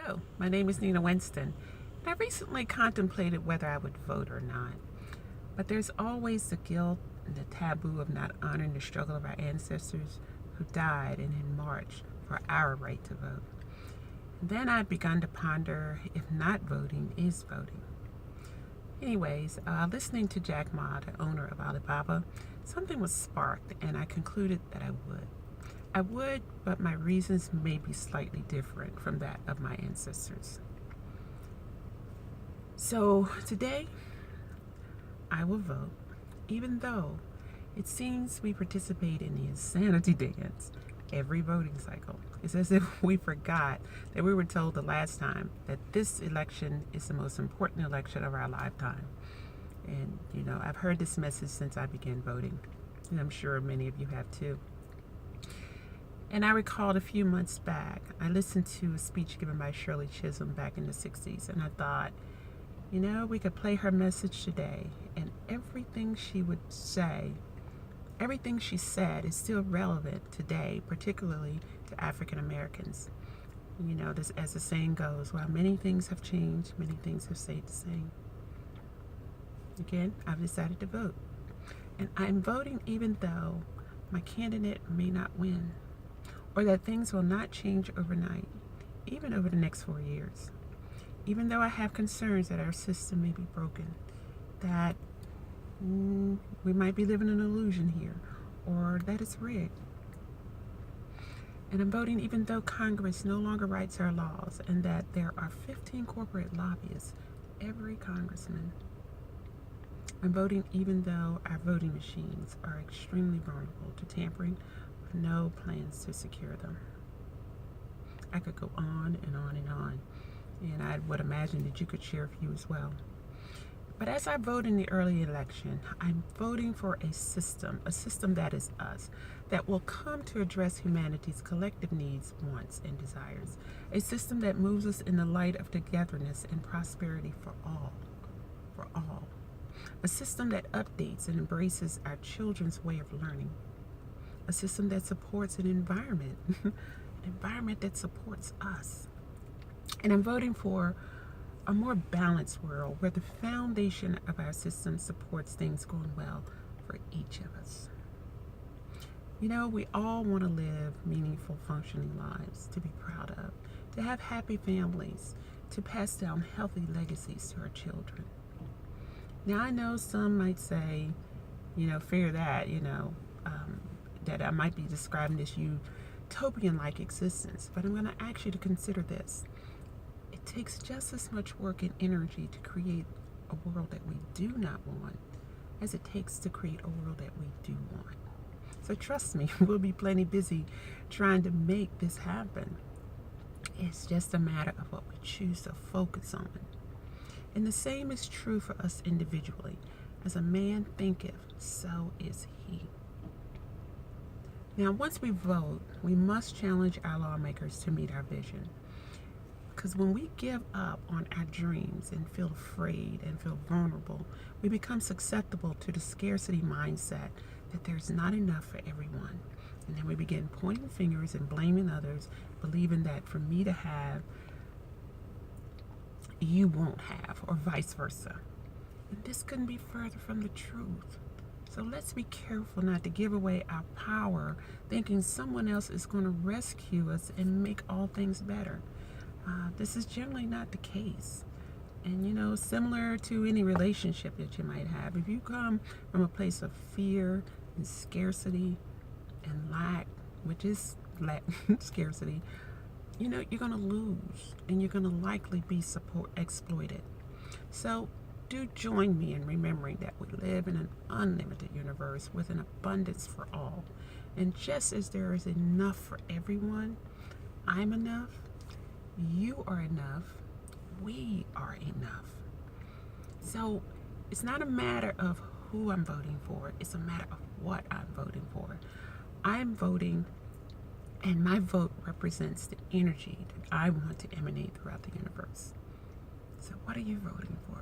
Hello, my name is Nina Winston, and I recently contemplated whether I would vote or not. But there's always the guilt and the taboo of not honoring the struggle of our ancestors who died and in march for our right to vote. And then I've begun to ponder if not voting is voting. Anyways, listening to Jack Ma, the owner of Alibaba, something was sparked, and I concluded that I would. I would, but my reasons may be slightly different from that of my ancestors. So today, I will vote, even though it seems we participate in the insanity dance every voting cycle. It's as if we forgot that we were told the last time that this election is the most important election of our lifetime. And, I've heard this message since I began voting, and I'm sure many of you have too. And I recalled a few months back, I listened to a speech given by Shirley Chisholm back in the 60s, and I thought, we could play her message today, and everything she would say, everything she said is still relevant today, particularly to African Americans. This, as the saying goes, while many things have changed, many things have stayed the same. Again, I've decided to vote. And I'm voting even though my candidate may not win, or that things will not change overnight, even over the next 4 years. Even though I have concerns that our system may be broken, that we might be living an illusion here, or that it's rigged. And I'm voting even though Congress no longer writes our laws, and that there are 15 corporate lobbyists, every congressman. I'm voting even though our voting machines are extremely vulnerable to tampering with no plans to secure them. I could go on and on and on, and I would imagine that you could share a few as well. But as I vote in the early election, I'm voting for a system that is us, that will come to address humanity's collective needs, wants, and desires. A system that moves us in the light of togetherness and prosperity for all. For all. A system that updates and embraces our children's way of learning. A system that supports an environment, an environment that supports us. And I'm voting for a more balanced world where the foundation of our system supports things going well for each of us. We all want to live meaningful, functioning lives, to be proud of, to have happy families, to pass down healthy legacies to our children. Now, I know some might say, fear that, that I might be describing this utopian-like existence, but I'm going to ask you to consider this. It takes just as much work and energy to create a world that we do not want as it takes to create a world that we do want. So trust me, we'll be plenty busy trying to make this happen. It's just a matter of what we choose to focus on. And the same is true for us individually. As a man thinketh, so is he. Now, once we vote, we must challenge our lawmakers to meet our vision. Because when we give up on our dreams and feel afraid and feel vulnerable, we become susceptible to the scarcity mindset that there's not enough for everyone. And then we begin pointing fingers and blaming others, believing that for me to have, you won't have, or vice versa. And this couldn't be further from the truth. So let's be careful not to give away our power thinking someone else is going to rescue us and make all things better. This is generally not the case. And similar to any relationship that you might have, if you come from a place of fear and scarcity and lack, which is scarcity, you're going to lose, and you're going to likely be exploited. So do join me in remembering that we live in an unlimited universe with an abundance for all. And just as there is enough for everyone, I'm enough, you are enough, we are enough. So it's not a matter of who I'm voting for, it's a matter of what I'm voting for. I'm voting, and my vote represents the energy that I want to emanate throughout the universe. So what are you voting for?